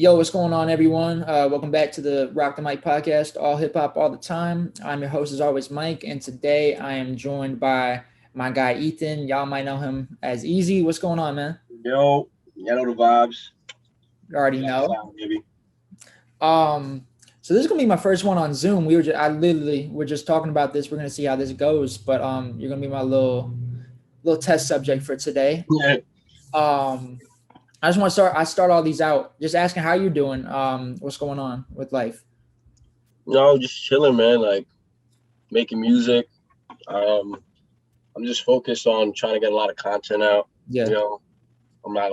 Yo, what's going on, everyone? Welcome back to the Rock the Mic podcast, all hip hop, all the time. I'm your host, as always, Mike, and today I am joined by my guy Ethan. Y'all might know him as Eeiizzy. What's going on, man? Yo, you know the vibes. You already know. Sound, baby. So this is gonna be my first one on Zoom. We're just talking about this. We're gonna see how this goes, but you're gonna be my little test subject for today. Yeah. I just want to start all these out just asking how you're doing. What's going on with life? No, just chilling, man. Like making music. I'm just focused on trying to get a lot of content out. Yeah. You know, I'm not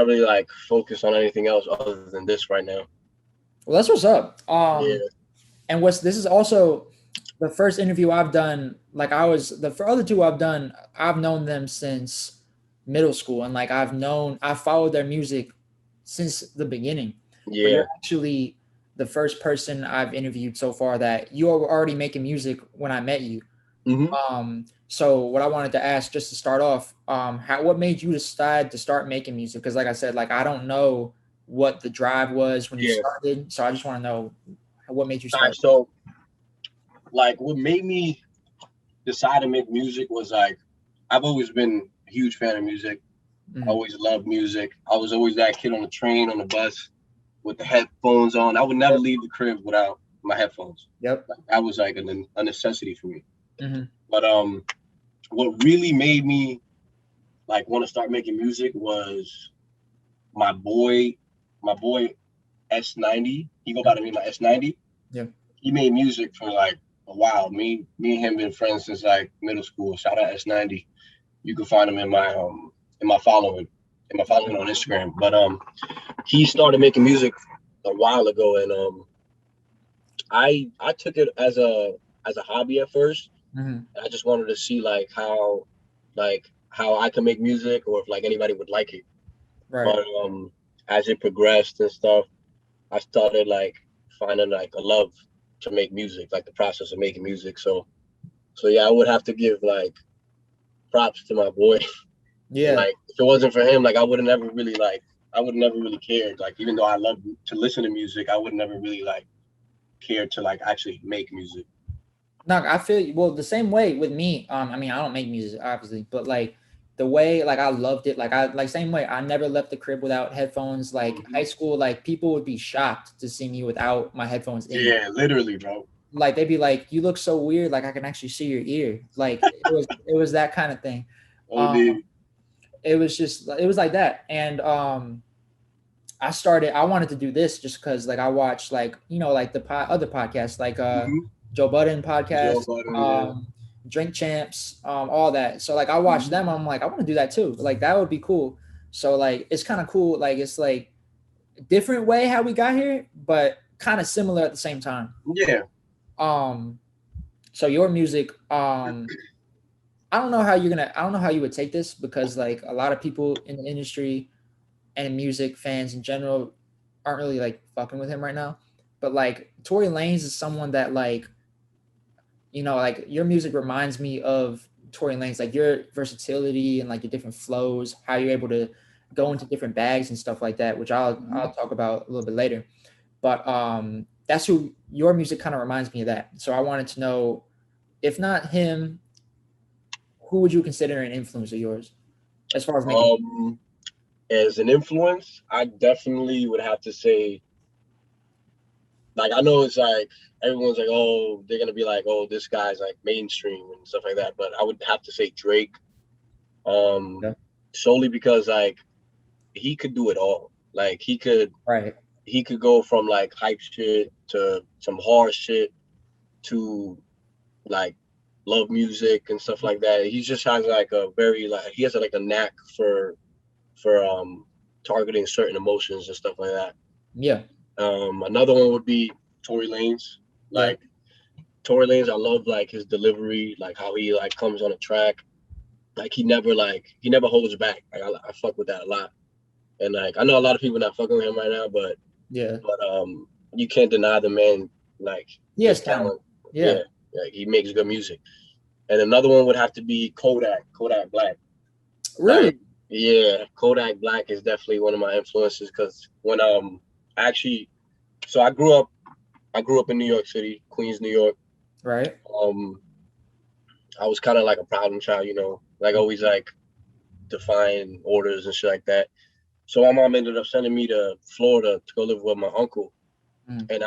really like focused on anything else other than this right now. Well, that's what's up. Yeah. And this is also the first interview I've done. Like the other two I've done, I've known them since middle school, and like I've followed their music since the beginning. Yeah. But you're actually the first person I've interviewed so far that you were already making music when I met you. Mm-hmm. So what I wanted to ask, just to start off, what made you decide to start making music? Because like I said, like I don't know what the drive was when you started, so I just want to know what made you start. All right, so like what made me decide to make music was like I've always been a huge fan of music. Mhm. I always loved music. I was always that kid on the train, on the bus, with the headphones on. I would never leave the crib without my headphones. Yep. Like, that was like a necessity for me. Mm-hmm. But what really made me like want to start making music was my boy S90. He go by the name of S90. Yeah. He made music for like a while. Me and him been friends since like middle school. Shout out S90. You can find him in my following on Instagram. But he started making music a while ago, and I took it as a hobby at first. Mm-hmm. I just wanted to see like how I can make music, or if like anybody would like it. Right. But as it progressed and stuff, I started like finding like a love to make music, like the process of making music. So yeah, I would have to give like props to my boy. Yeah. Like if it wasn't for him, like I would have never really cared. Like even though I love to listen to music, I would never really like cared to like actually make music. No, I feel well the same way with me. I mean, I don't make music obviously, but like the way like I loved it, like same way. I never left the crib without headphones. Like high school, like people would be shocked to see me without my headphones in. Yeah, literally, bro. Like they'd be like, "You look so weird. Like I can actually see your ear." Like it was that kind of thing. It was like that, and I wanted to do this just because like I watched like like the other podcasts like Joe Budden podcast, Drink Champs, all that. So like I watched them. I'm like, I want to do that too. Like that would be cool. So like it's kind of cool. Like it's like a different way how we got here, but kind of similar at the same time. Yeah. So your music, I don't know how you would take this because like a lot of people in the industry and music fans in general aren't really like fucking with him right now. But like Tory Lanez is someone that like, like your music reminds me of Tory Lanez, like your versatility and like your different flows, how you're able to go into different bags and stuff like that, which I'll talk about a little bit later. But that's who your music kind of reminds me of that. So I wanted to know, if not him, who would you consider an influence of yours as far as making? As an influence, I definitely would have to say, like, I know it's like everyone's like, oh, they're gonna be like, oh, this guy's like mainstream and stuff like that, but I would have to say Drake, solely because like he could do it all. Like he could go from like hype shit to some hard shit to like love music and stuff like that. He just has like he has like a knack for targeting certain emotions and stuff like that. Yeah. Another one would be Tory Lanez. Like Tory Lanez, I love like his delivery, like how he like comes on a track. Like he never holds back. Like I fuck with that a lot. And like I know a lot of people not fucking with him right now, but you can't deny the man like his talent. Yeah. Like he makes good music. And another one would have to be Kodak Black. Really? Like, Yeah, Kodak Black is definitely one of my influences because when actually, so I grew up in New York City, Queens, New York. Right. Um, I was kind of like a problem child, you know, like always like defying orders and shit like that. So my mom ended up sending me to Florida to go live with my uncle, Mm. and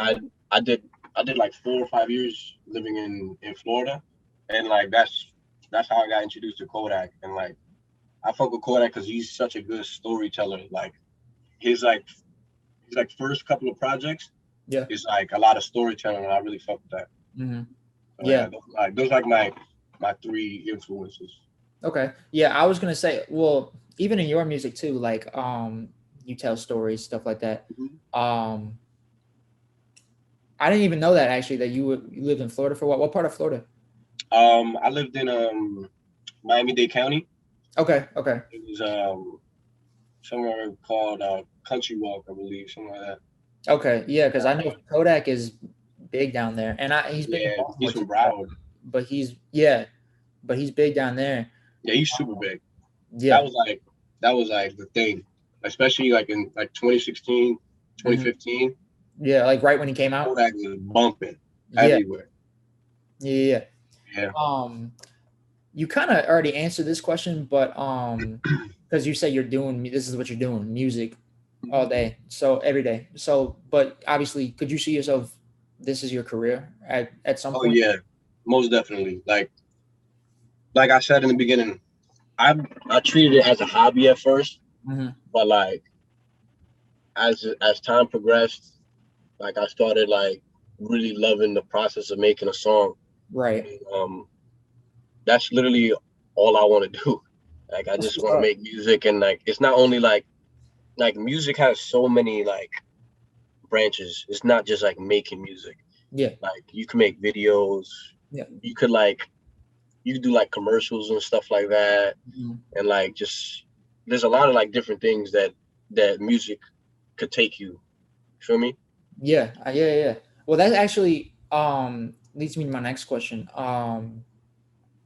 I did I did like 4 or 5 years living in Florida, and like that's how I got introduced to Kodak, and like I fuck with Kodak because he's such a good storyteller. Like his like his like first couple of projects Yeah. is like a lot of storytelling, and I really fuck with that. Hmm. So Yeah. yeah, those like my three influences. Okay. Yeah, I was gonna say, well, even in your music too, like you tell stories, stuff like that. Mhm. Um I didn't even know that actually that you lived in Florida for what? What part of Florida? I lived in Miami-Dade County. Okay, okay. It was somewhere called Country Walk, I believe, something like that. Okay. Yeah, because I know Uh, Kodak is big down there. And he's big in yeah, he's Baltimore too. from Broward. But he's yeah, but he's big down there. Yeah, he's super big. That Yeah. was like that was like the thing, especially like in like 2016, Hmm. 2015. Yeah, like right when he came out. Kodak was bumping Yeah. everywhere. Yeah, yeah. Yeah. Yeah. You kind of already answered this question, but because you say you're doing this is what you're doing, music all day, so every day. So, but obviously, could you see yourself? This is your career at some Oh point. yeah, most definitely. Like I said in the beginning, I I treated it as a hobby at first, Hmm. but like as time progressed, like I started like really loving the process of making a song. Right. And, that's literally all I want to do. Like I That's just what's want to up. make music, and like it's not only like music has so many like branches. It's not just like making music. Yeah. Like you can make videos. Yeah. You could like you could do like commercials and stuff like that, Mhm. and like just there's a lot of like different things that music could take you. Feel me? Yeah. Yeah. Yeah. Yeah. Well, that actually leads me to my next question.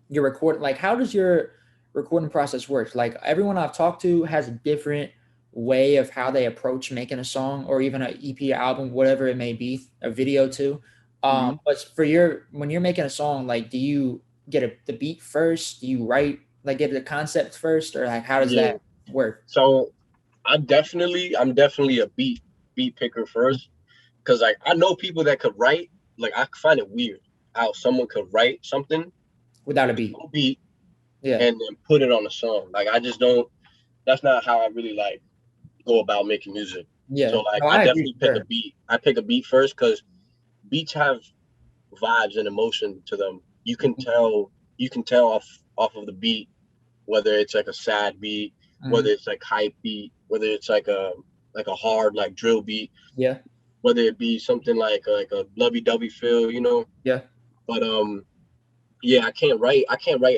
Your record, like, how does your recording process work? Like, everyone I've talked to has a different way of how they approach making a song or even an EP album, whatever it may be, a video too. Hmm. But for your when you're making a song, like, do you get the beat first? Do you write, like, get the concept first, or like how does Yeah. that work? So I'm definitely a beat picker first, because like I know people that could write. Like I find it weird how someone could write something Without a with beat? no beat Yeah. and then put it on a song. Like I just don't. That's not how I really like go about making music. So Yeah. like No, I I agree definitely for pick a sure. beat. I pick a beat first because beats have vibes and emotion to them. Mhm. You can tell off of the beat whether it's like a sad beat, whether Mhm. it's like hype beat, whether it's like a hard like drill beat, Yeah. whether it be something like a lovey dovey feel, you know. Yeah. But yeah, I can't write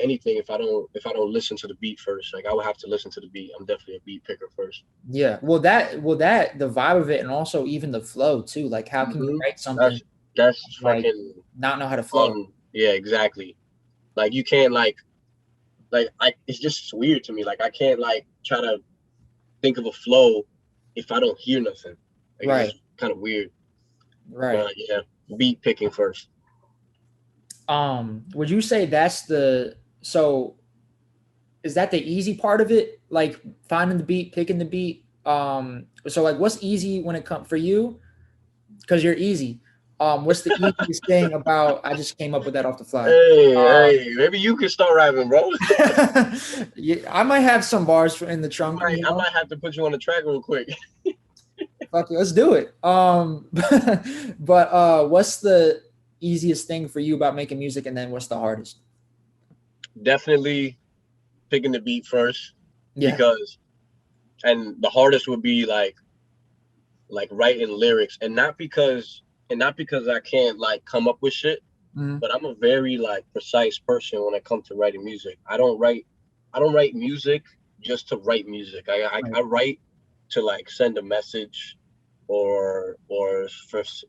anything if I don't listen to the beat first. Like I would have to listen to the beat. I'm definitely a beat picker first. Yeah. Well, the vibe of it, and also even the flow too. Like, how can you Hmm. write something That's that's like fucking not know how to flow? fun. Yeah, exactly. Like you can't like I it's just weird to me. Like I can't like try to think of a flow if I don't hear nothing. Like it's Right. just kind of weird. Right. But yeah, beat picking first. Would you say that's the so is that the easy part of it? Like finding the beat, picking the beat. So like what's easy when it comes for you? Because you're easy. What's the easiest thing about I just came up with that off the fly. Hey, Um hey, maybe you can start rapping, bro. yeah, I might have some bars in the trunk, you I know. might have to put you on the track real quick. Fuck it, let's do it. But what's the easiest thing for you about making music, and then what's the hardest? Definitely picking the beat first Yeah. because and the hardest would be like writing lyrics and not because I can't like come up with shit, Mhm. but I'm a very like precise person when it comes to writing music. I don't write music just to write music. Right. I write to like send a message or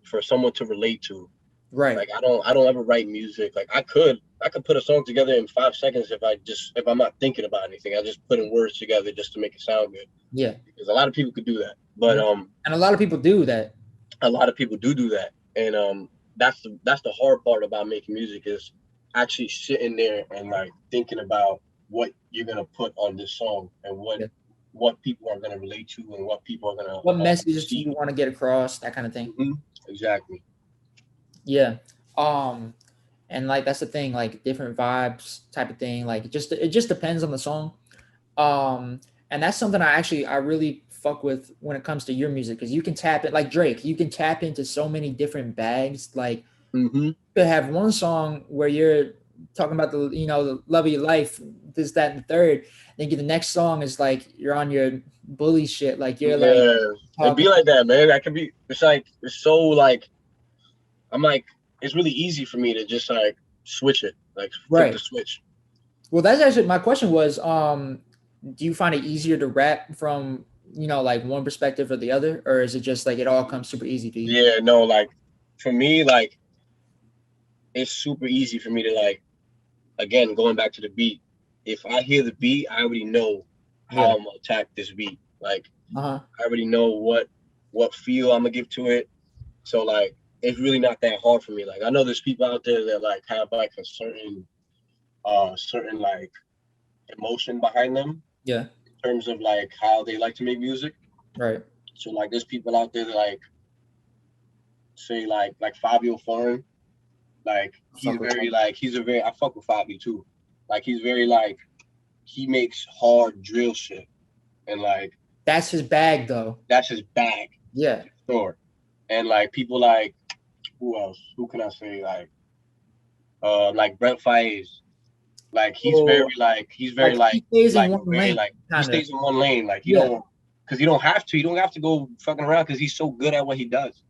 for someone to relate to. Right. Like I don't ever write music. Like I could put a song together in 5 seconds if I'm not thinking about anything. I just put in words together just to make it sound good. Yeah. Because a lot of people could do that, but And a lot of people do that. a lot of people do that, and that's the hard part about making music is actually sitting there and like thinking about what you're gonna put on this song and Yeah. what people are gonna relate to and what people are gonna What messages do see. you want to get across? That kind of thing. Hmm. Exactly. Yeah. Um, and like that's the thing, like different vibes type of thing. Like it just depends on the song. Um, and that's something I really fuck with when it comes to your music because you can tap it like Drake. You can tap into so many different bags. Like Hmm. you could have one song where you're talking about the love of your life, this, that, and the third. Then the next song is like you're on your bully shit. Like you're like Yeah, it talking. be like that, man. That could be. It's like it's so like I'm like it's really easy for me to just like switch it, like flip the Right. switch. Well, that's actually my question was, do you find it easier to rap from, like one perspective or the other, or is it just like it all comes super easy to you? Yeah, no, like for me, like it's super easy for me to like again going back to the beat. If I hear the beat, I already know how Yeah. I'm gonna attack this beat. Like Uh-huh. I already know what feel I'm gonna give to it. So like it's really not that hard for me. Like I know there's people out there that like have like a certain like emotion behind them Yeah. in terms of like how they like to make music. Right. So like there's people out there that like say like Fabio Foreign, like Fuck with that. he's a very I fuck with Fabio too. Like he's very like he makes hard drill shit and like That's his bag though. that's his bag, Yeah. sure. And like people like who else? Who can I say like Brent Fayez. Like Oh, he's very like he stays in one very lane, like he kind of. stays in one lane. Like he Yeah. don't because you don't have to go fucking around because he's so good at what he does.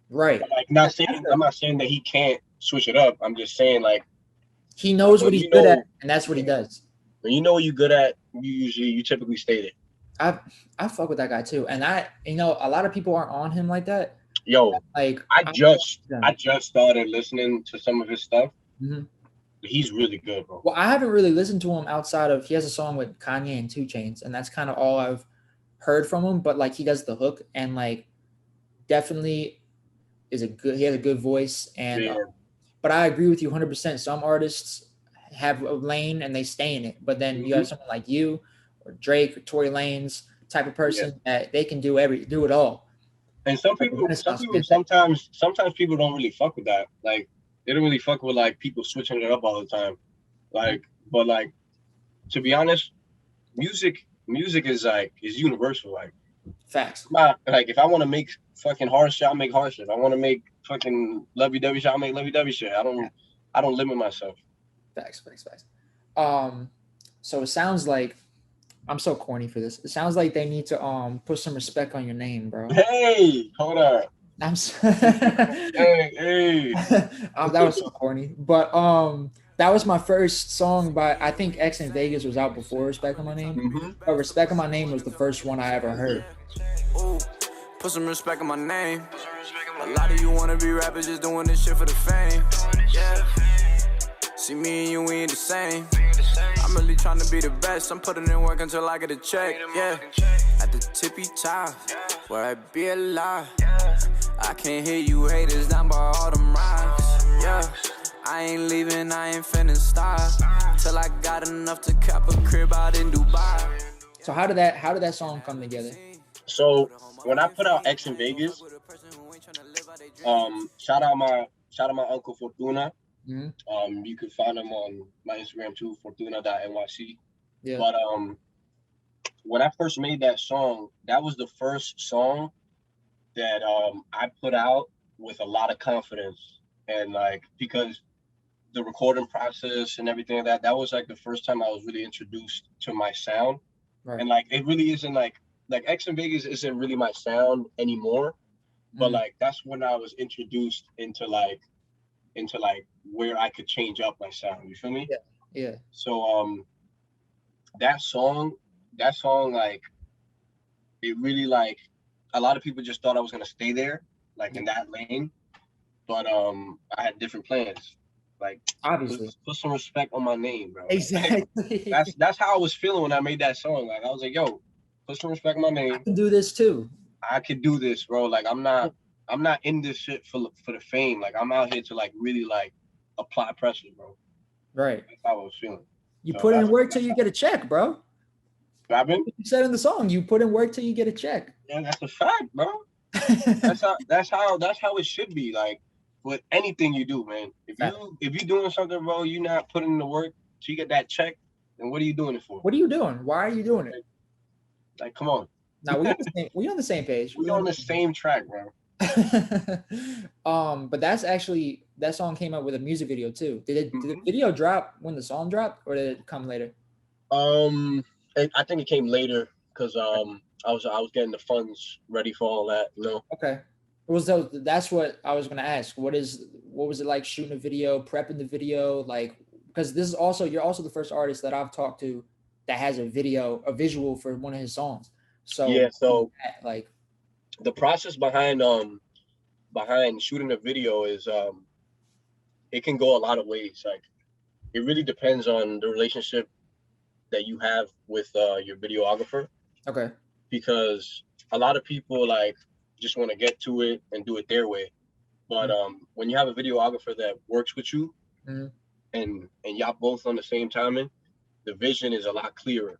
Right. But like That's I'm not saying that he can't switch it up. I'm just saying like he knows what when he's you good at, know and that's what he yeah, does. when you know what you're good at, you typically stay there. I I fuck with that guy too, and a lot of people aren't on him like that. Yo, Like I them. just started listening to some of his stuff. Mhm. He's really good, bro. Well, I haven't really listened to him outside of he has a song with Kanye and Two Chains, and that's kind of all I've heard from him. But like he does the hook, and like definitely he has a good voice, and Yeah. but I agree with you 100%. Some artists have a lane and they stay in it, but then you Hmm. have someone like you or Drake or Tory Lanez type of Yeah. person that they can do it all. And Like the some Renaissance people did that. sometimes people don't really fuck with that. Like they don't really fuck with like people switching it up all the time. Like, but like to be honest, music is universal. Like, Facts, not like if I want to make fucking hard shit, I'll make hard shit. If I want to make fucking lovey dovey shit, I'll make lovey dovey shit. I don't limit myself. facts. Um, so it sounds like I'm so corny for this. It sounds like they need to put some respect on your name, bro. Hey, hold on. I'm Hey. that was so corny. But that was my first song by I think X in Vegas was out before Respect on My Name. Hmm. But Respect on My Name was the first one I ever heard. Ooh, put some respect on my name. A lot of you wanna be rappers just doing this shit for the fame. Yeah. See me and you, we ain't the same. I'm really trying to be the best. I'm putting in work until I get a check. Yeah. At the tippy top, where I be alive. I can't hear you haters down by all them rocks. Yeah. I ain't leaving, I ain't finna stop till I got enough to cap a crib out in Dubai. So how did that song come together? So when I put out X in Vegas, shout out my uncle Fortuna. Mm-hmm. You can find him on my Instagram too, fortuna.nyc. Yeah. But when I first made that song, that was the first song that I put out with a lot of confidence and like because the recording process and everything like that was like the first time I was really introduced to my sound. Right. And like it really isn't like X in Vegas isn't really my sound anymore. But like that's when I was introduced into like where I could change up my sound. You feel me? Yeah. Yeah. So that song like it really like a lot of people just thought I was gonna stay there, like in that lane. but I had different plans. Like Obviously. put some respect on my name, bro. Exactly. That's how I was feeling when I made that song. Like I was like, yo, put some respect on my I name. can do this too. I could do this, bro. Like I'm not in this shit for the fame. Like I'm out here to like really like apply pressure, bro. Right. That's how I was feeling. You So put in work till you get a check, bro. You said in the song, you put in work till you get a check. Yeah, that's a fact, bro. that's how it should be. Like with anything you do, man. If you're doing something, bro, you're not putting in the work till you get that check, then what are you doing it for? What are you doing? Why are you doing it? Like, come on. Now we on the same page. We're on the same track, bro. But that's actually, that song came out with a music video too. Did the video drop when the song dropped, or did it come later? I think it came later because I was getting the funds ready for all that, you know. Okay. That's what I was gonna ask. What was it like shooting a video, prepping the video, like, because this is also, you're also the first artist that I've talked to that has a visual for one of his songs. So yeah, so like the process behind shooting a video is it can go a lot of ways. Like it really depends on the relationship that you have with your videographer. Okay. Because a lot of people like just want to get to it and do it their way. But when you have a videographer that works with you and y'all both on the same timing, the vision is a lot clearer.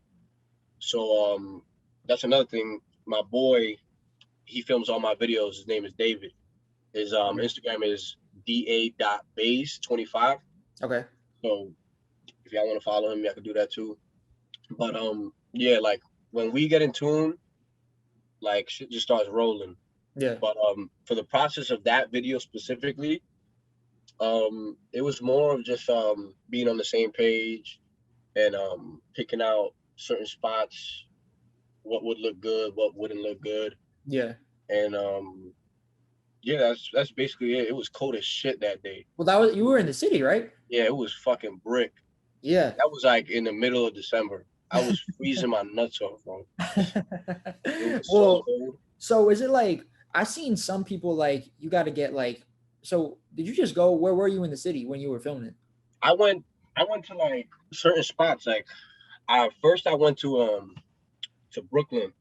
So that's another thing. My boy, he films all my videos. His name is David. His Instagram is da.base25. Okay. So if y'all want to follow him, y'all can do that too. But yeah, like when we get in tune, like shit just starts rolling. Yeah. But for the process of that video specifically, it was more of just being on the same page and picking out certain spots, what would look good, what wouldn't look good. Yeah. And yeah, that's basically it. It was cold as shit that day. Well, you were in the city, right? Yeah, it was fucking brick. Yeah. That was like in the middle of December. I was freezing my nuts off, bro. Well, so is it like, I seen some people like, you got to get like, so did you just go, where were you in the city when you were filming it? I went to like certain spots. Like I went to Brooklyn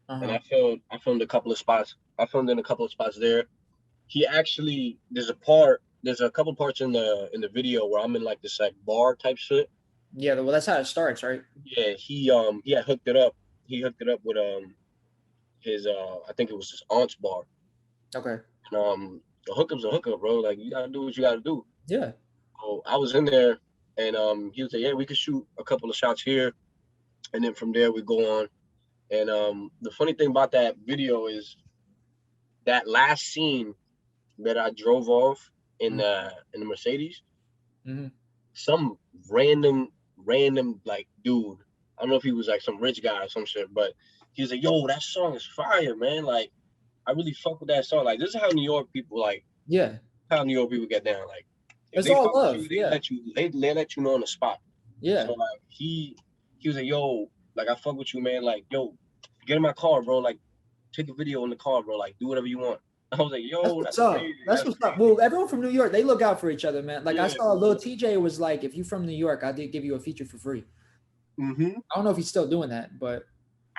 and I filmed a couple of spots. I filmed in a couple of spots there. He actually, there's a couple parts in the video where I'm in like this like bar type shit. Yeah, well, that's how it starts, right? Yeah, he had hooked it up. He hooked it up with his I think it was his aunt's bar. Okay. And the hookup's a hookup, bro. Like you gotta do what you gotta do. Yeah. So I was in there, and he was like, "Yeah, we could shoot a couple of shots here, and then from there we go on." And the funny thing about that video is that last scene that I drove off in the Mercedes. Some random like dude, I don't know if he was like some rich guy or some shit, but he was like, "Yo, that song is fire, man. Like, I really fuck with that song. Like, this is how New York people like. Yeah. How New York people get down. Like, it's all love. They let you know on the spot. Yeah. So like he was like, "Yo, like I fuck with you, man. Like, yo, get in my car, bro. Like, take a video in the car, bro. Like, do whatever you want." I was like, "Yo, that's up. That's what's up." Well, everyone from New York, they look out for each other, man. Like I saw Lil TJ was like, "If you from New York, I did give you a feature for free." I don't know if he's still doing that, but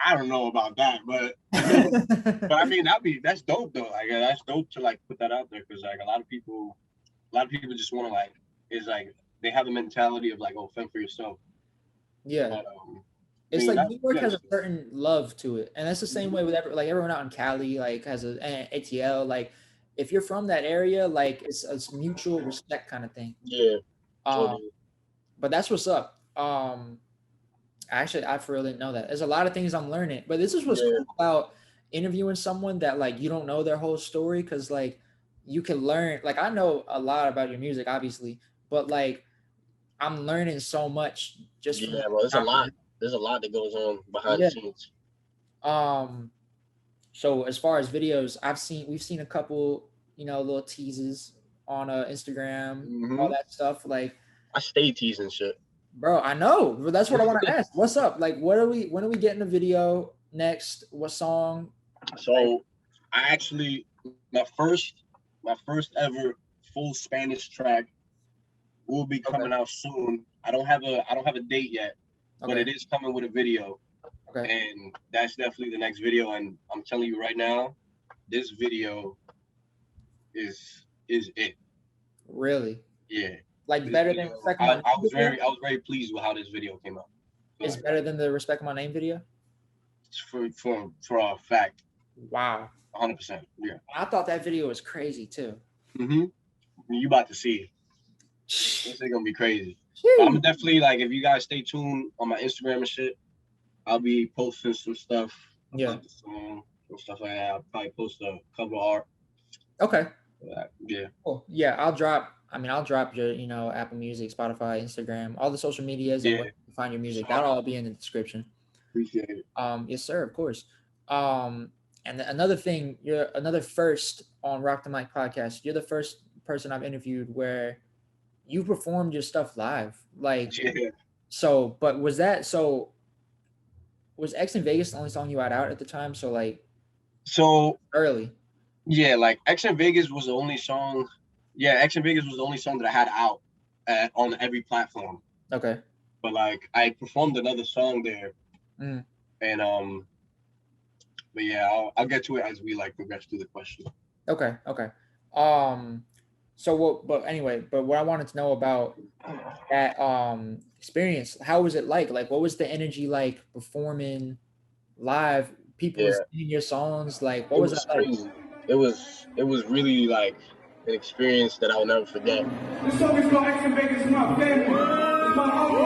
I don't know about that, but but I mean that's dope though. Like that's dope to like put that out there because like a lot of people just want to like is like they have the mentality of like, oh, fend for yourself. Yeah. But, it's like New York has a certain love to it, and that's the same way with everyone out in Cali like has a ATL. Like if you're from that area, like it's a mutual respect kind of thing. Yeah. But that's what's up. Actually, I for real didn't know that. There's a lot of things I'm learning, but this is what's cool about interviewing someone that like you don't know their whole story, because like you can learn. Like I know a lot about your music, obviously, but like I'm learning so much just from well, there's a lot. There's a lot that goes on behind the scenes. So as far as videos, we've seen a couple, little teases on Instagram, all that stuff. Like I stay teasing shit. Bro, I know. But that's what I want to ask. What's up? Like, when are we getting a video next? What song? So I actually my first ever full Spanish track. Will be coming out soon. I don't have a date yet, but it is coming with a video. Okay. And that's definitely the next video. And I'm telling you right now, this video is it. Really? Yeah. Like This better video, than Respect I My Name was video? I was very pleased with how this video came out. It's better than the Respect My Name video? For a fact. Wow. 100%. Yeah. I thought that video was crazy too. You about to see. This is gonna be crazy. I'm definitely like, if you guys stay tuned on my Instagram and shit, I'll be posting some stuff about the song and stuff like that. I'll probably post a cover art. Okay. Yeah. Cool. Yeah, I'll drop your, Apple Music, Spotify, Instagram, all the social medias and where you can find your music. That'll all be in the description. Appreciate it. Yes, sir, of course. And another thing, you're another first on Rock the Mic podcast. You're the first person I've interviewed where you performed your stuff live. Like, but was X in Vegas the only song you had out at the time? So early. Yeah, like X in Vegas was the only song. Yeah, X in Vegas was the only song that I had out on every platform. Okay. But like, I performed another song there, and but yeah, I'll get to it as we like progress through the question. Okay. So what I wanted to know about that experience, how was it like? Like, what was the energy like performing live? People singing your songs, like, what was that like? Crazy. It was really like an experience that I'll never forget. This song is called X in Vegas. It's my family. It's my uncle.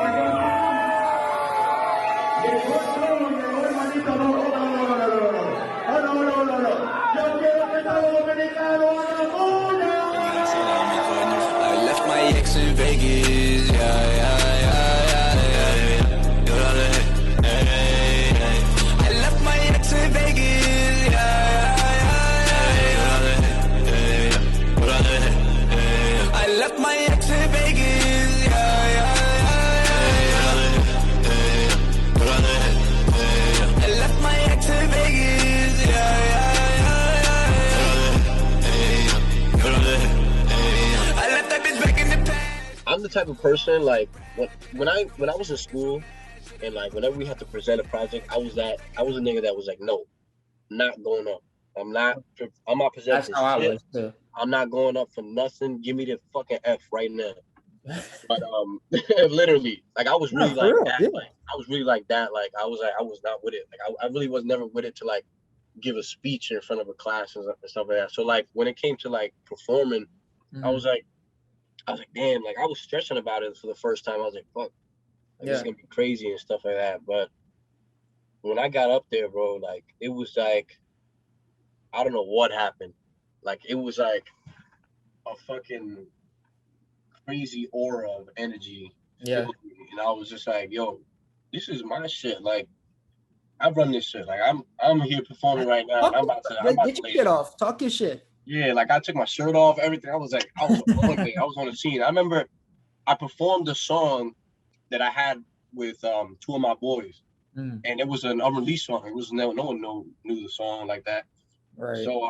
I left my ex in Vegas, I left my ex in Vegas, I left my ex in Vegas, I left my ex in Vegas, I left that bitch back in the past. I'm the type of person, like, when I was in school, and like whenever we had to present a project, I was a nigga that was like, no, not going up. I'm not presenting. That's how I was too. I'm not going up for nothing. Give me the fucking F right now. But literally, like, I was really like that. Yeah. Like, I was really like that. Like, I was not with it. Like, I really was never with it to like give a speech in front of a class and stuff like that. So like, when it came to like performing, I was like, damn, like, I was stressing about it for the first time. I was like, fuck, like, it's gonna be crazy and stuff like that. But when I got up there, bro, like, it was like, I don't know what happened. Like, it was like a fucking crazy aura of energy. Yeah. And I was just like, yo, this is my shit. Like, I run this shit. Like, I'm here performing right now. And I'm about to get your shit off. Talk your shit. Yeah, like, I took my shirt off, everything. I was like, I was on the scene. I remember I performed a song that I had with two of my boys. And it was an unreleased song. It was no one knew the song like that. Right. So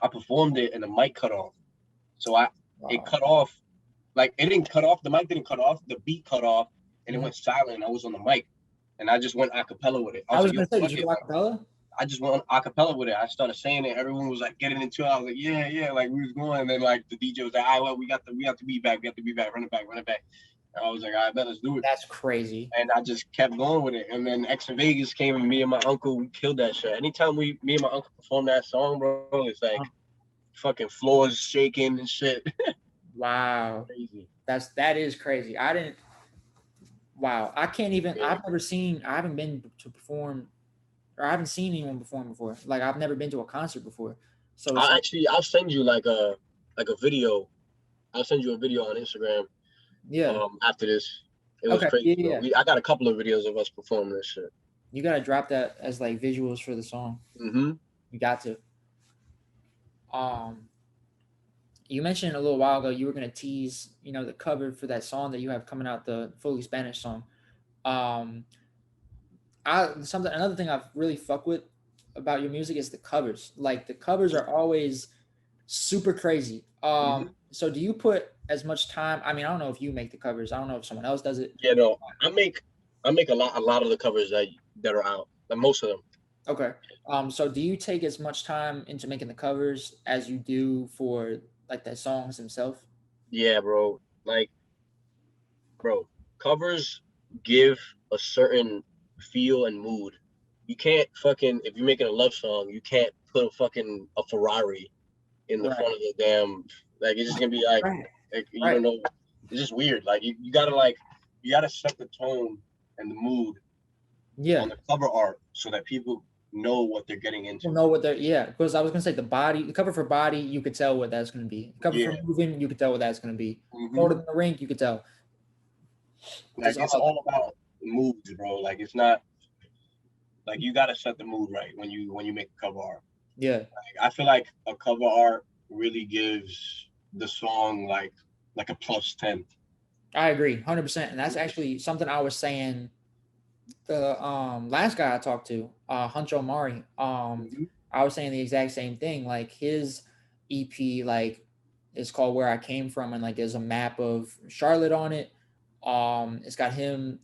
I performed it and the mic cut off. So it cut off. Like, it didn't cut off. The mic didn't cut off. The beat cut off, and it went silent. I was on the mic, and I just went a cappella with it. I was gonna say, did you go a cappella? I just went a cappella with it. I started saying it. Everyone was like getting into it. I was like, yeah. Like, we was going, and then like the DJ was like, all right, well, we have to be back. Run it back. And I was like, all right, let's do it. That's crazy. And I just kept going with it. And then X in Vegas came, and me and my uncle, we killed that shit. Anytime me and my uncle perform that song, bro, it's like fucking floors shaking and shit. Wow. Crazy. That is crazy. I can't even, I haven't been to perform, or I haven't seen anyone perform before. Like, I've never been to a concert before. So I'll send you like a video. I'll send you a video on Instagram. Yeah. After this. It was crazy. Yeah. I got a couple of videos of us performing this shit. You gotta drop that as like visuals for the song. You got to. You mentioned a little while ago you were gonna tease, the cover for that song that you have coming out, the fully Spanish song. Another thing I've really fuck with about your music is the covers. Like, the covers are always super crazy. So do you put as much time? I mean, I don't know if you make the covers. I don't know if someone else does it. Yeah, no, I make a lot of the covers that are out, like most of them. Okay. So do you take as much time into making the covers as you do for like the songs themselves? Yeah, bro. Like, bro, covers give a certain feel and mood. You can't fucking if you're making a love song, you can't put a Ferrari in the Right. front of the damn. Like it's just gonna be Right. like you Right. don't know. It's just weird. Like you gotta set the tone and the mood Yeah. on the cover art so that people know what they're getting into. People know what they're because I was gonna say the cover for body, you could tell what that's gonna be. The cover Yeah. for moving, you could tell what that's gonna be. Mhm. Photo in the ring, you could tell. Like it's all about moods, bro. Like it's not like you gotta set the mood right when you make a cover art. Yeah. Like, I feel like a cover art really gives the song like a +10. I agree, 100%. And that's actually something I was saying. The last guy I talked to, Huncho Mari, I was saying the exact same thing. Like his EP, like is called Where I Came From, and like there's a map of Charlotte on it. It's got him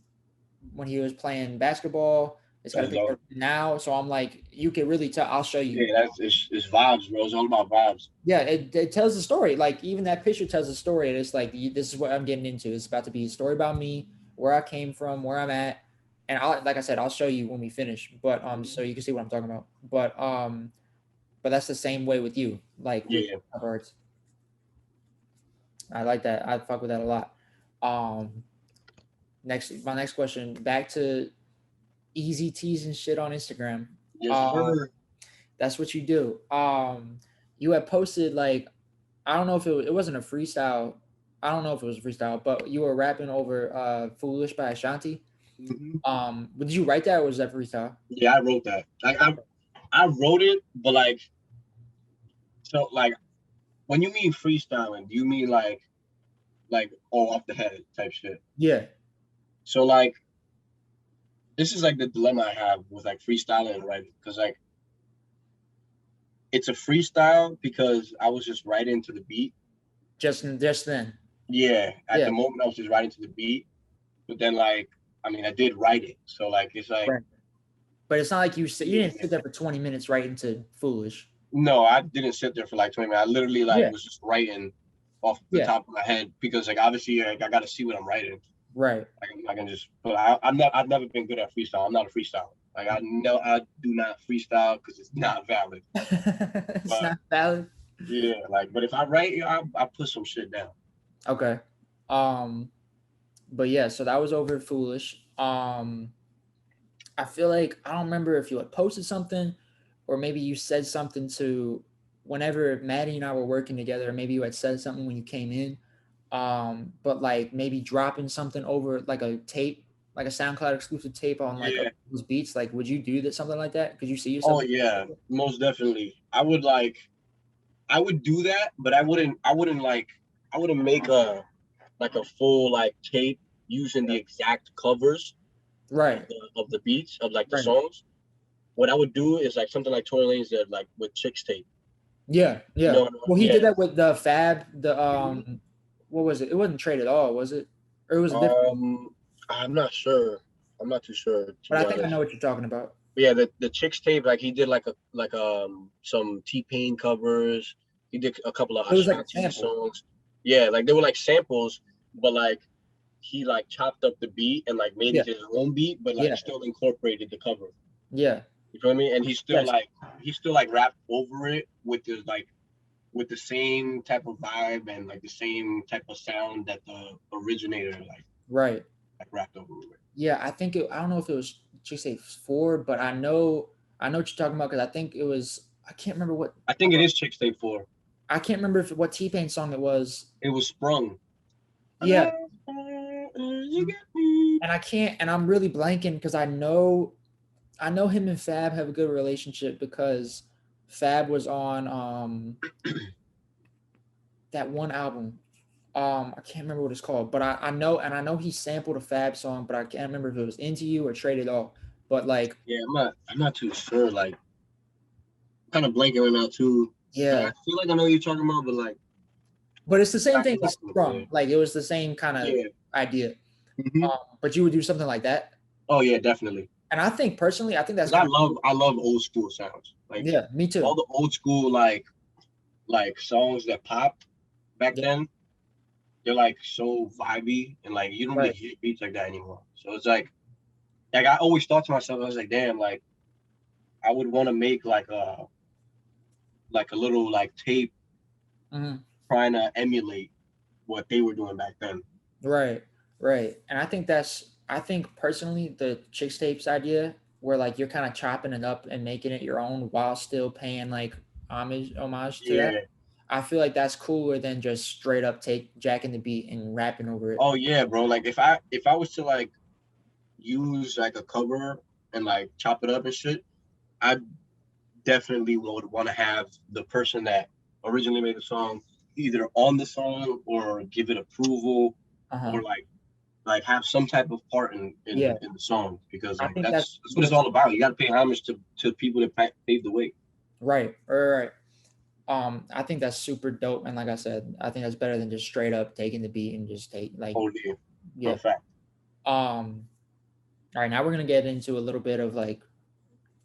when he was playing basketball. It's got a picture of him now. So I'm like, you can really tell. I'll show you. Yeah, it's vibes, bro. It's all about vibes. Yeah, it tells the story. Like even that picture tells the story. And it's like this is what I'm getting into. It's about to be a story about me, where I came from, where I'm at. And like I said, I'll show you when we finish. But so you can see what I'm talking about. But that's the same way with you. Like with cover arts. I like that. I fuck with that a lot. My next question, back to easy teas and shit on Instagram. Yes, that's what you do. You had posted like, I don't know if it wasn't a freestyle. I don't know if it was a freestyle, but you were rapping over "Foolish" by Ashanti. Did you write that or was that freestyle? Yeah, I wrote that. Like I wrote it, but like so like when you mean freestyling, do you mean like off the head type shit? Yeah. So like this is like the dilemma I have with like freestyling and writing, because like it's a freestyle because I was just writing to the beat. Just then. Yeah. At the moment I was just writing to the beat. But then like I mean I did write it. So like it's like But it's not like you didn't sit there for 20 minutes writing to Foolish. No, I didn't sit there for like 20 minutes. I literally was just writing off the top of my head because like obviously like, I got to see what I'm writing. Right. Like, I can just. But I've never been good at freestyle. I'm not a freestyle. Like I do not freestyle because it's not valid. It's not valid. Yeah, like but if I write, I put some shit down. Okay. But yeah, so that was over Foolish. I feel like I don't remember if you had posted something or maybe you said something to whenever Maddie and I were working together, maybe you had said something when you came in. But like maybe dropping something over like a tape, like a SoundCloud exclusive tape on like those beats. Like, would you do that, something like that? Could you see yourself? Oh yeah, most definitely. I would do that, but I wouldn't make a full like tape using the exact covers of the beats of like the songs. What I would do is like something like Tory Lanez did, like with Chicks tape. Yeah. You know, well, he did that with the Fab. The what was it? It wasn't Trade at All, was it? Or it was a different. I'm not sure. I'm not too sure. But I think I know what you're talking about. But yeah, the Chicks tape, like he did like some T-Pain covers. He did a couple of Ashanti songs. Yeah, like they were like samples, but like he like chopped up the beat and like made it his own beat, but like still incorporated the cover. Yeah. You feel me? And he still like rapped over it with the same type of vibe and like the same type of sound that the originator like rapped over it. Yeah, I think I don't know if it was Chicks Tape 4, but I know what you're talking about because I think it was I can't remember what. I think it is Chicks Tape 4. I can't remember what T-Pain song it was. It was Sprung. Yeah. And I can't, and I'm really blanking because I know him and Fab have a good relationship because Fab was on that one album. I can't remember what it's called, but I know he sampled a Fab song, but I can't remember if it was Into You or Trade It All. But like, yeah, I'm not too sure. Like, kind of blanking right now too. Yeah. I feel like I know what you're talking about, but like, But it's the same not thing as exactly, Scrum. yeah. Like it was the same kind of Yeah. idea. Mhm. But you would do something like that. Oh yeah, definitely. And I think personally, I think that's 'Cause kind of I love old school sounds. Like yeah, me all too. the old school like songs that popped back Yeah, then. They're like so vibey and like you don't really right. hear beats like that anymore. So it's like I always thought to myself, I was like, damn, like I would want to make like a little like tape Mhm. trying to emulate what they were doing back then. Right, right. And I think personally the chicks tapes idea where like you're kind of chopping it up and making it your own while still paying like homage to that. Yeah. I feel like that's cooler than just straight up take jacking the beat and rapping over it. Oh yeah, bro. Like if I was to like use like a cover and like chop it up and shit, I definitely would want to have the person that originally made the song either on the song or give it approval Uh-huh. or like have some type of part Yeah. in the song because I like think that's what it's all about. You got to pay homage to people that paved the way. right. Right. I think that's super dope. And like I said, I think that's better than just straight up taking the beat and just take like Oh yeah, for a yeah. fact. Um all right, now we're gonna get into a little bit of like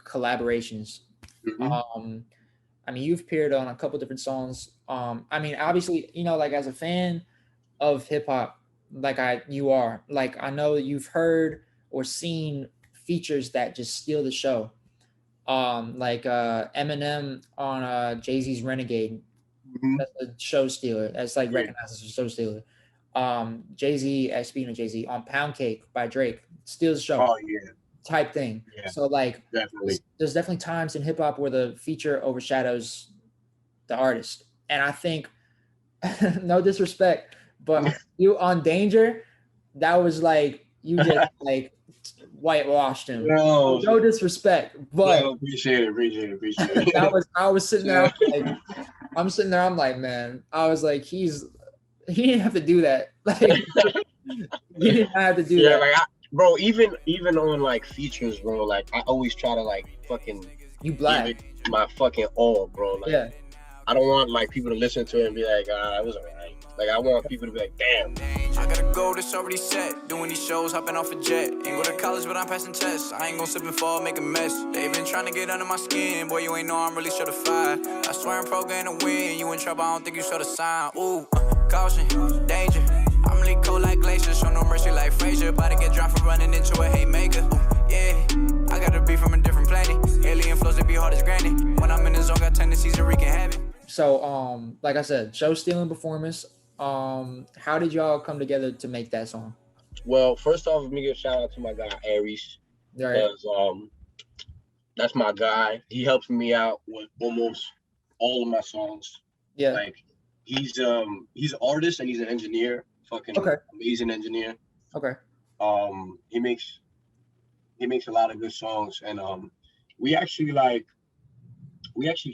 collaborations. Hmm. Um, I mean, you've appeared on a couple different songs. I mean, obviously, like as a fan of hip hop, like you are, like I know that you've heard or seen features that just steal the show. Like Eminem on Jay-Z's Renegade, Hmm. that's a show stealer. That's like Yeah. recognized as a show stealer. Jay-Z, speaking of Jay-Z, on Pound Cake by Drake, steals the show Oh yeah, type thing. yeah, So like definitely. there's definitely times in hip hop where the feature overshadows the artist. And I think no disrespect, but you on Danger, that was like you just like whitewashed him. Yo, No disrespect, but yo, appreciate that it. was I was sitting there, Yeah. I'm sitting there, I'm like, man, I was like, he didn't have to do that. Like he didn't have to do Yeah, that. like bro, even on like features, bro, like I always try to like fucking You give black. it my fucking all, bro. Like Yeah. I don't want like people to listen to it and be like, it was alright. Like I want people to be like, damn. I gotta go, this already set. Doing these shows, hopping off a jet. Ain't go to college, but I'm passing tests. I ain't gon' slip and fall, make a mess. They been trying to get under my skin. Boy, you ain't know I'm really certified. I swear I'm programmed to win. You in trouble, I don't think you saw the sign. Ooh, caution, danger. I'm really cold like glaciers. Show no mercy like Frazier. About to get dropped for running into a haymaker. Ooh, yeah, I gotta be from a different planet. Alien flows, they be hard as granny. When I'm in the zone, got tendencies to wreak havoc. So like I said, show stealing performance. How did y'all come together to make that song? Well, first off, let me give a shout out to my guy Arias. All right. Because that's my guy. He helps me out with almost all of my songs. Yeah. Like he's an artist and he's an engineer. Fucking Okay. amazing engineer. Okay. He makes a lot of good songs and we actually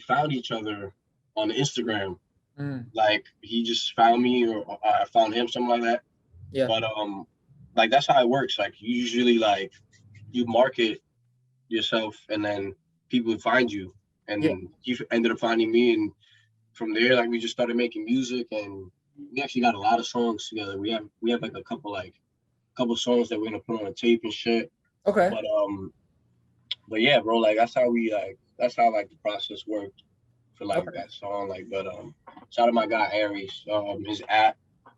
found each other on Instagram. Mm. Like he just found me or I found him, something like that. Yeah. But like that's how it works. Like you usually like you market yourself and then people find you and then you ended up finding me and from there like we just started making music and we actually got a lot of songs together. We have like a couple songs that we're gonna put on a tape and shit. Okay. But yeah, bro, like that's how the process worked for like that song. Like but shout out my guy Aries. His app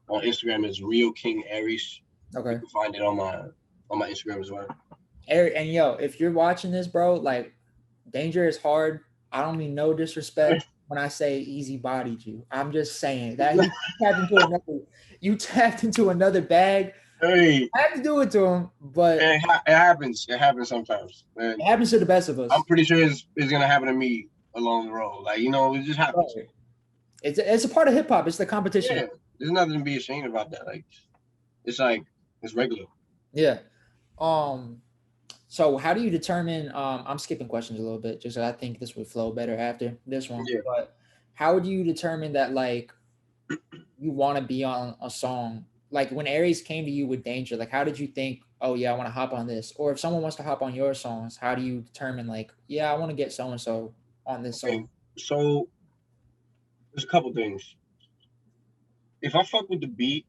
on Instagram is Real King Aries. Okay. You can find it on my Instagram as well. And yo, if you're watching this, bro, like Danger is hard. I don't mean no disrespect when I say Eeiizzy bodied you. I'm just saying that you tapped into another bag. Hey, I have to do it to him, but it happens. It happens sometimes. Man. It happens to the best of us. I'm pretty sure it's gonna happen to me along the road. Like it just happens. Right. It's a part of hip hop. It's the competition. Yeah, there's nothing to be ashamed about that. Like it's regular. Yeah. So how do you determine? I'm skipping questions a little bit just so I think this would flow better after this one. Yeah. But how do you determine that like you want to be on a song? Like when Aries came to you with Danger, like how did you think, oh yeah, I want to hop on this? Or if someone wants to hop on your songs, how do you determine like, yeah, I want to get so and so on this song? So There's a couple things. If I fuck with the beat,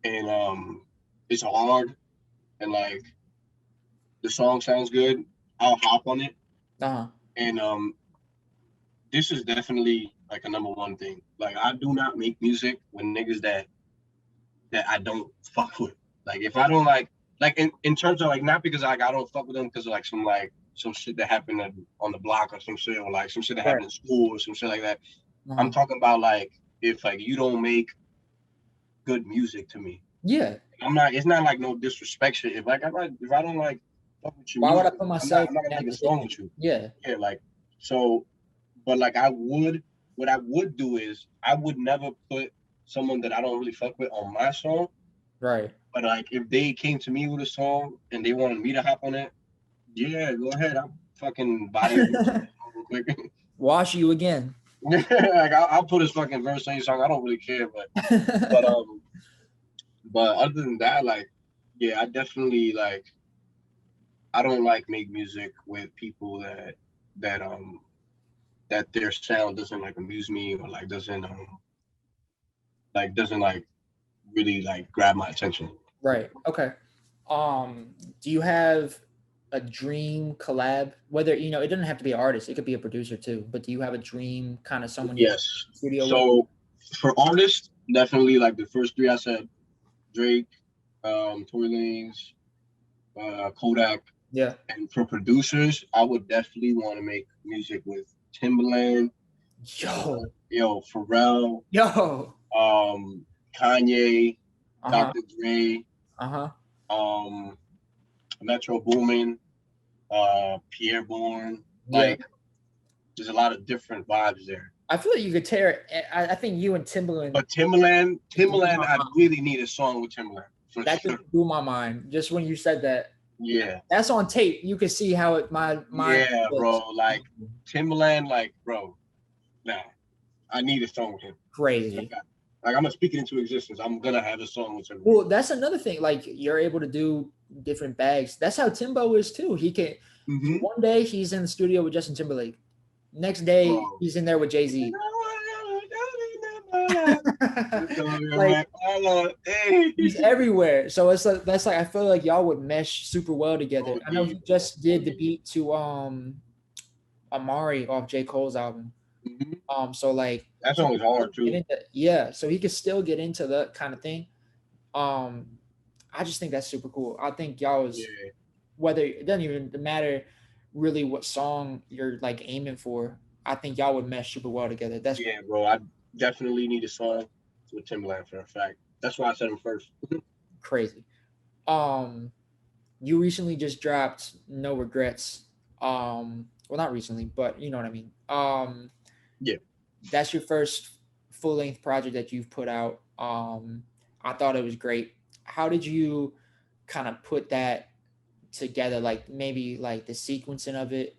and it's hard and like the song sounds good, I'll hop on it. Uh-huh. And this is definitely like a number one thing. Like I do not make music with niggas that I don't fuck with. Like if I don't like in terms of like not because like I don't fuck with them because of like some shit that happened on the block or some shit or like some shit that happened in school or some shit like that. Uh-huh. I'm talking about like if like you don't make good music to me. Yeah. It's not like no disrespect shit. If I don't like fuck with you, why would I put myself I'm not gonna make a song with you. Yeah. Yeah, like so, but like what I would do is I would never put someone that I don't really fuck with on my song. Right. But like if they came to me with a song and they wanted me to hop on it, yeah, go ahead. I'll fucking body it real quick. Wash you again. Like I'll put his fucking verse on your song. I don't really care, but other than that, like, yeah, I definitely like. I don't like make music with people that their sound doesn't like amuse me or like doesn't really like grab my attention. Right. Okay. Do you have a dream collab? Whether it doesn't have to be an artist, it could be a producer too. But do you have a dream kind of someone? Yes. Studio so with? For artists, definitely like the first three I said, Drake, Tory Lanez, Kodak. Yeah. And for producers, I would definitely want to make music with Timbaland, Pharrell, Kanye, Dr. Dre, Metro Boomin, Pierre Bourne. Like, there's a lot of different vibes there. I feel like you could tear. I think you and Timbaland. But Timbaland, I really need a song with Timbaland. That just blew my mind. Just when you said that. Yeah. That's on tape. You can see how it my yeah, bro. Like Timbaland, like, bro. Nah. I need a song with him. Crazy. Like I'm gonna speak it into existence. I'm gonna have a song with him. Well, that's another thing. Like you're able to do different bags. That's how Timbo is too. He can one day he's in the studio with Justin Timberlake. Next day he's in there with Jay-Z. Like, he's everywhere. So it's like that's like I feel like y'all would mesh super well together. I know he just did the beat to Amari off J. Cole's album. So like that song is hard too. So he could still get into that kind of thing. I just think that's super cool. I think y'all was whether it doesn't even matter really what song you're like aiming for. I think y'all would mesh super well together. That's bro. I definitely need a song with Timbaland for a fact. That's why I said him first. Crazy. You recently just dropped No Regrets. Well, not recently, but you know what I mean. Yeah. That's your first full-length project that you've put out. I thought it was great. How did you kind of put that together? Like maybe like the sequencing of it.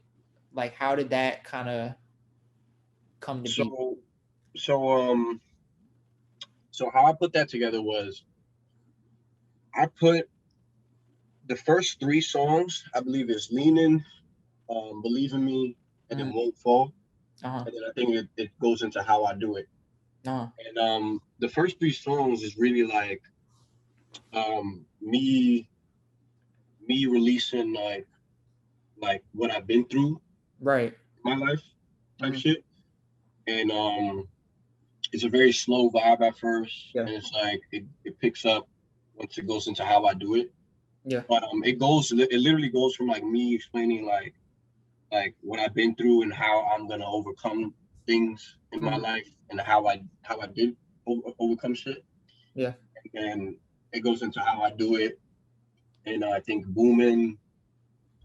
Like how did that kind of come to be? So how I put that together was I put the first three songs, I believe is Leanin', Believe in Me, and then Won't Fall. And then I think it goes into How I Do It. And the first three songs is really like me releasing like what I've been through in my life type shit. And it's a very slow vibe at first. And it's like it picks up once it goes into How I Do It. But it literally goes from like me explaining like what I've been through and how I'm gonna overcome things in my life and how I did overcome shit. And it goes into How I Do It. And I think Boomin',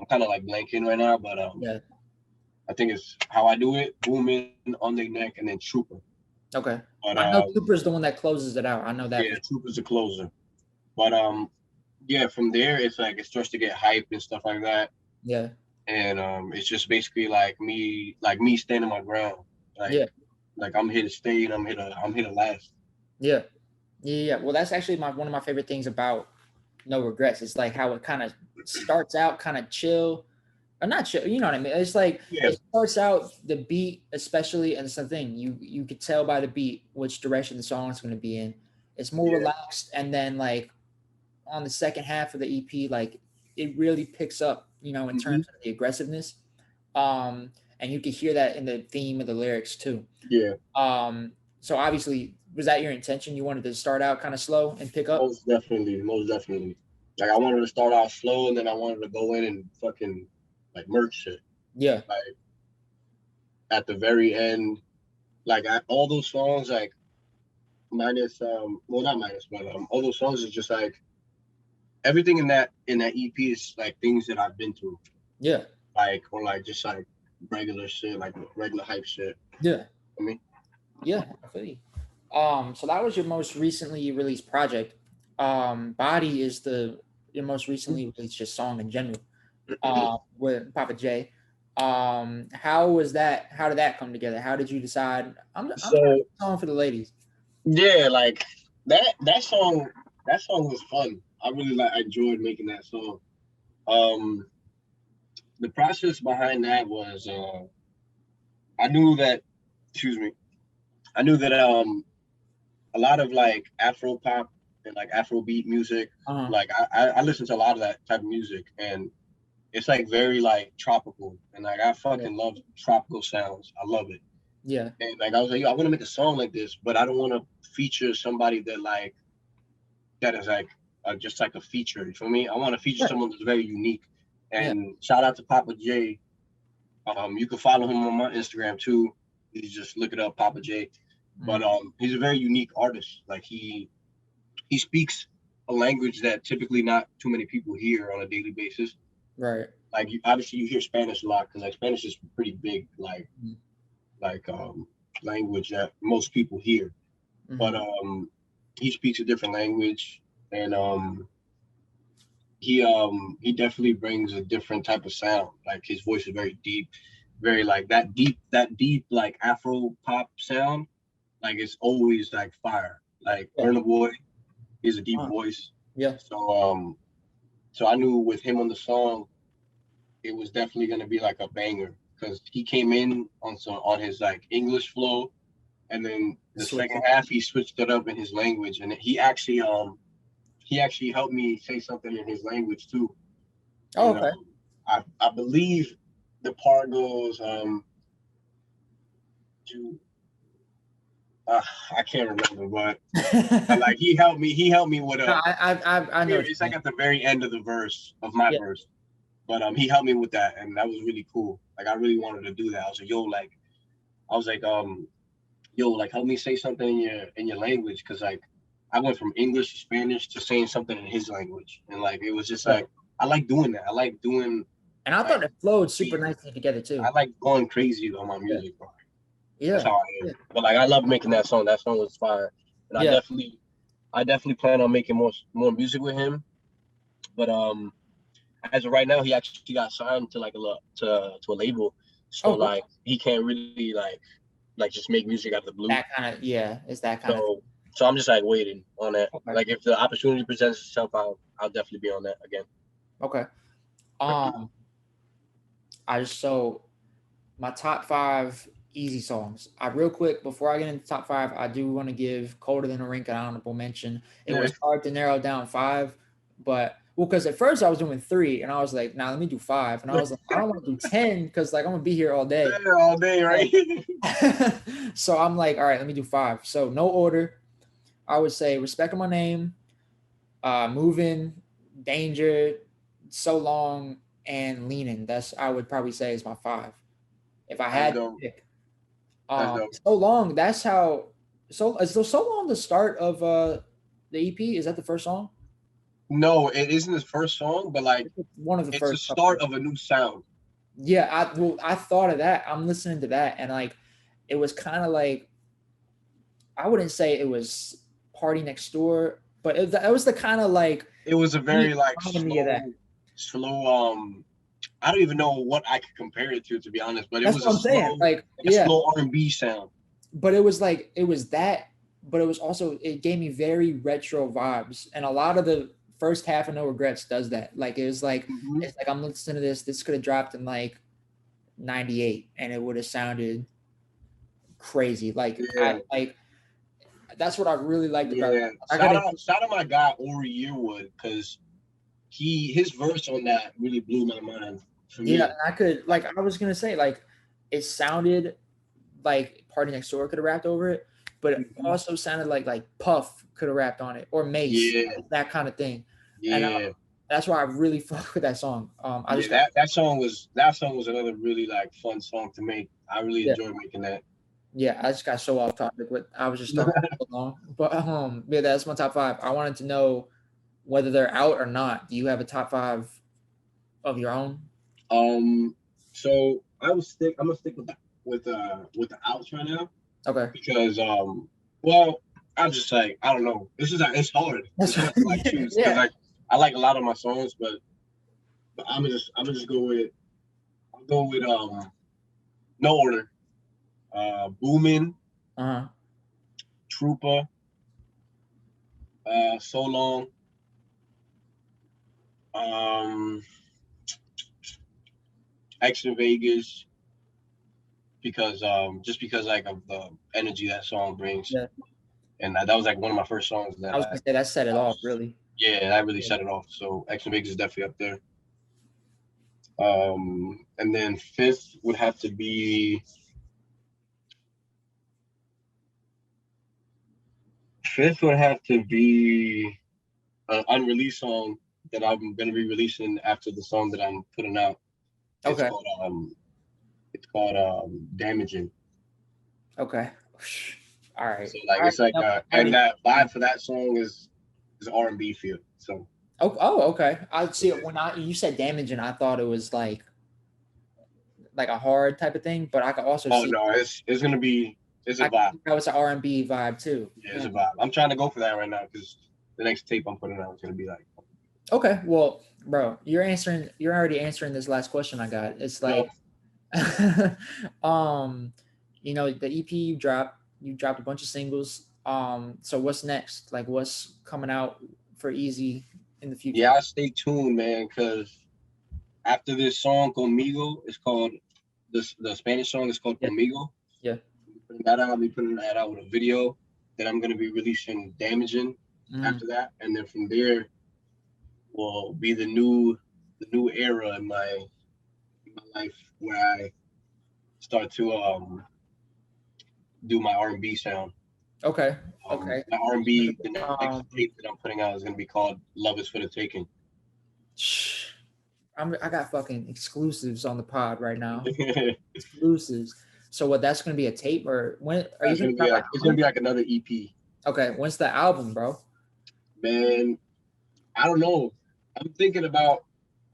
I'm kind of like blanking right now, but I think it's How I Do It, Boomin', On Their Neck, and then Trooper. Okay. But I know Trooper's the one that closes it out. I know that. Yeah, Trooper's the closer. But from there it's like it starts to get hype and stuff like that. Yeah. And it's just basically like me standing my ground. Like I'm here to stay and I'm here to last. Yeah. Well, that's actually one of my favorite things about No Regrets. It's like how it kind of starts out kind of chill, or not chill, you know what I mean? It's like Yeah. it starts out the beat, especially, and it's the thing you could tell by the beat which direction the song is going to be in. It's more relaxed, and then like on the second half of the EP, like it really picks up, you know, in terms of the aggressiveness. And you can hear that in the theme of the lyrics too. Yeah. So obviously, was that your intention? You wanted to start out kind of slow and pick up? Most definitely. Like I wanted to start out slow, and then I wanted to go in and fucking like murk shit. Yeah. Like at the very end, like all those songs, like minus well, not minus, but all those songs is just like everything in that EP is like things that I've been through. Yeah. Like or like just like regular shit, like regular hype shit. Yeah. I mean. Yeah, I feel you. So that was your most recently released project. Body is your most recently released just song in general. With Papa J. How was that? How did that come together? How did you decide? I'm song for the ladies. Yeah, like that song was fun. I enjoyed making that song. The process behind that was I knew that a lot of like Afro pop and like Afro beat music, like I listen to a lot of that type of music, and it's like very like tropical, and like I fucking love tropical sounds. I love it. Yeah. And like I was like, I want to make a song like this, but I don't want to feature somebody that is like just like a feature. You feel me? I want to feature someone that's very unique. And shout out to Papa J. You can follow him on my Instagram too. You just look it up, Papa J. But he's a very unique artist. Like he speaks a language that typically not too many people hear on a daily basis. Right. Like obviously you hear Spanish a lot because like Spanish is pretty big language that most people hear. But he speaks a different language, and he definitely brings a different type of sound. Like his voice is very deep, very like that deep like Afro pop sound. Like it's always like fire. Like Burna Boy is a deep voice. Yeah. So I knew with him on the song, it was definitely gonna be like a banger because he came in on his like English flow, and then the second half he switched it up in his language, and he actually helped me say something in his language too. Oh, okay. I believe the part goes I can't remember, but like he helped me with I know it's like at the very end of the verse of my verse, but he helped me with that, and that was really cool. Like I really wanted to do that. I was like help me say something in your language, because like I went from English to Spanish to saying something in his language, and like it was just like I like doing that. I like doing, and I thought it flowed super nicely together too. I like going crazy on my music, bro. Yeah, that's how I am. Yeah. But like I love making that song. That song was fire, and I definitely plan on making more music with him. But as of right now, he actually got signed to like to a label, so like he can't really like just make music out of the blue. That kind of it's that kind of. So I'm just like waiting on that. Okay. Like if the opportunity presents itself, I'll definitely be on that again. Okay. My top 5 Eeiizzy songs. Real quick before I get into top 5, I do want to give Colder Than a Rink an honorable mention. It was hard to narrow down 5, but because at first I was doing 3, and I was like, nah, let me do 5, and I was like, I don't want to do 10 because like I'm gonna be here all day. All day, right? So I'm like, all right, let me do 5. So no order. I would say Respect My Name, Moving, Danger, So Long, and Leaning. I would probably say is my 5. If I had to pick. So Long, that's how. So Long the start of the EP? Is that the first song? No, it isn't the first song, but like one of the first. It's the start of a new sound. Yeah, I thought of that. I'm listening to that, and like it was kind of like, I wouldn't say it was Party Next Door, but it was the kind of like, it was a very like slow. I don't even know what I could compare it to be honest, but it was a slow R&B sound. But it was that, but it was also, it gave me very retro vibes, and a lot of the first half of No Regrets does that. Like it was like it's like I'm listening to this. This could have dropped in like '98, and it would have sounded crazy. Like I like that's what I really liked about it. Shout out my guy Ori Yearwood, because his verse on that really blew my mind. Yeah, and I could like I was gonna say like it sounded like Party Next Door could have rapped over it, but it also sounded like Puff could have rapped on it or Mace, that kind of thing. And that's why I really fuck with that song. I just that song was another really like fun song to make. I really enjoyed making that. Yeah, I just got so off topic, but I was just talking so long. But yeah, that's my top 5. I wanted to know whether they're out or not. Do you have a top 5 of your own? So I'm gonna stick with the outs right now. Okay. Because well, I'm just like, I don't know. It's hard. It's hard to like choose because like I like a lot of my songs, but I'm gonna just go with no order. Boomin', Trooper, So Long, X in Vegas, because just because like of the energy that song brings. Yeah. And that was like one of my first songs that I was gonna say that set it off, really. Yeah, that really set it off. So X in Vegas is definitely up there. And then 5th would have to be an unreleased song that I'm gonna be releasing after the song that I'm putting out. It's called Damaging. Okay. All right. So like it's like and that vibe for that song is R&B feel. So okay. I see it when you said Damaging, I thought it was like a hard type of thing, but I could also see no, it's gonna be a vibe. That was an R&B vibe too. Yeah, it's a vibe. I'm trying to go for that right now because the next tape I'm putting out is gonna be like. Okay, well, bro, you're already answering this last question I got. It's like, the EP you dropped a bunch of singles. So what's next? Like, what's coming out for Eeiizzy in the future? Yeah, stay tuned, man, because after this song Conmigo, it's called the Spanish song is called Conmigo. Yeah. I'll be putting that out with a video. Then I'm gonna be releasing Damaging after that, and then from there will be the new era in my life where I start to do my R&B sound. Okay. My R&B, the next tape that I'm putting out is gonna be called Love Is For The Taking. I got fucking exclusives on the pod right now. Exclusives. So what? That's gonna be a tape, or when are you gonna? It's gonna be like another EP. Okay, when's the album, bro? Man, I don't know. I'm thinking about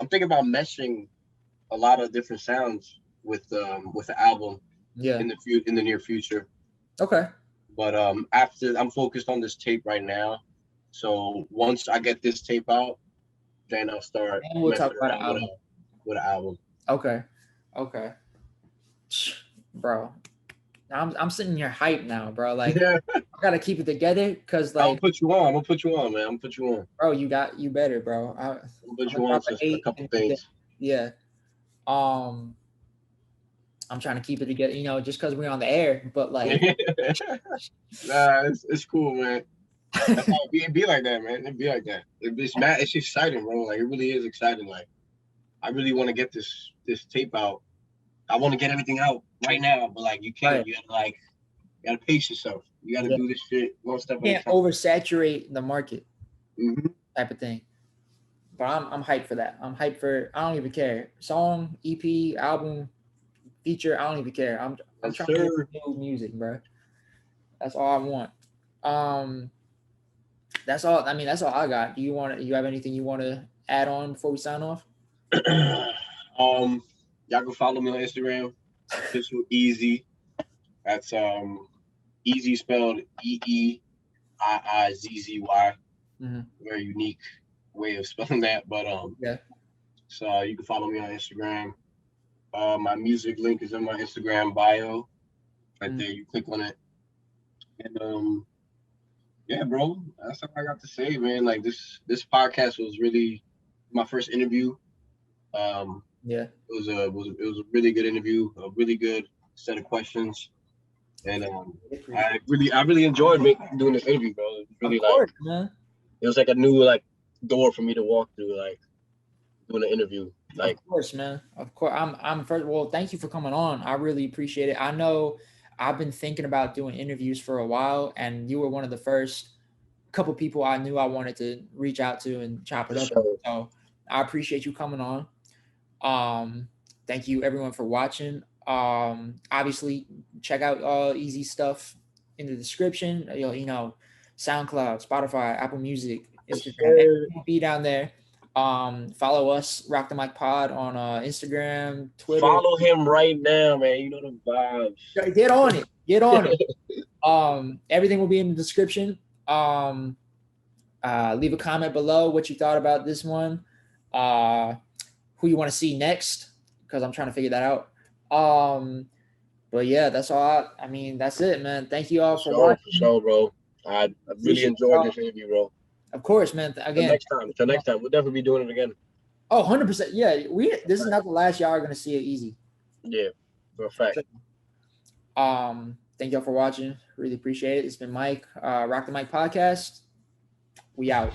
meshing a lot of different sounds with the album. Yeah. In the near future. Okay. But after I'm focused on this tape right now, so once I get this tape out, then I'll start. And we'll talk about an album. With an album. Okay. Bro, I'm sitting here hyped now, bro. Like I gotta keep it together because like I'm gonna put you on, man. I'm gonna put you on. Bro, you better, bro. I'll put you on for a couple things. Yeah. I'm trying to keep it together, just because we're on the air, but like nah, it's cool, man. That's how it be like that, man. It be like that. It's exciting, bro. Like it really is exciting. Like I really want to get this tape out. I want to get everything out right now, but like you can't. Right. You gotta pace yourself. You gotta do this shit one step at a time. Can't oversaturate the market, type of thing. But I'm hyped for that. I'm hyped for. I don't even care. Song, EP, album, feature. I don't even care. I'm trying to do new music, bro. That's all I want. That's all. I mean, that's all I got. Do you have anything you want to add on before we sign off? Y'all can follow me on Instagram. Official Eeiizzy. That's Eeiizzy spelled Eeiizzy. Very unique way of spelling that, but yeah. So you can follow me on Instagram. My music link is in my Instagram bio. Right there, you click on it, and Yeah, bro. That's all I got to say, man. Like this podcast was really my first interview. Yeah. It was a really good interview, a really good set of questions, and I really enjoyed doing this interview, bro. It was really Of course, man. it was like a new like door for me to walk through, like doing an interview. Like, of course, man. Of course. I'm first. Well, thank you for coming on. I really appreciate it. I know I've been thinking about doing interviews for a while, and you were one of the first couple people I knew I wanted to reach out to and chop it up. so So I appreciate you coming on. Thank you everyone for watching. Obviously check out Eeiizzy stuff in the description. SoundCloud, Spotify, Apple Music, Instagram, everything will be down there. Follow us, Rock the Mic Pod on Instagram, Twitter. follow him right now, man. You know the vibes. Get on it. Get on it. Everything will be in the description. Leave a comment below what you thought about this one. Who you want to see next, because I'm trying to figure that out. But yeah, that's all. I mean, that's it, man. Thank you all for watching. For sure, bro. I really enjoyed this interview, bro. Of course, man. Again, Till next time, we'll definitely be doing it again. Oh, 100%. Yeah, this is not the last y'all are gonna see it Eeiizzy. Yeah, for a fact. Thank y'all for watching. Really appreciate it. It's been Mike, Rock the Mic Podcast. We out.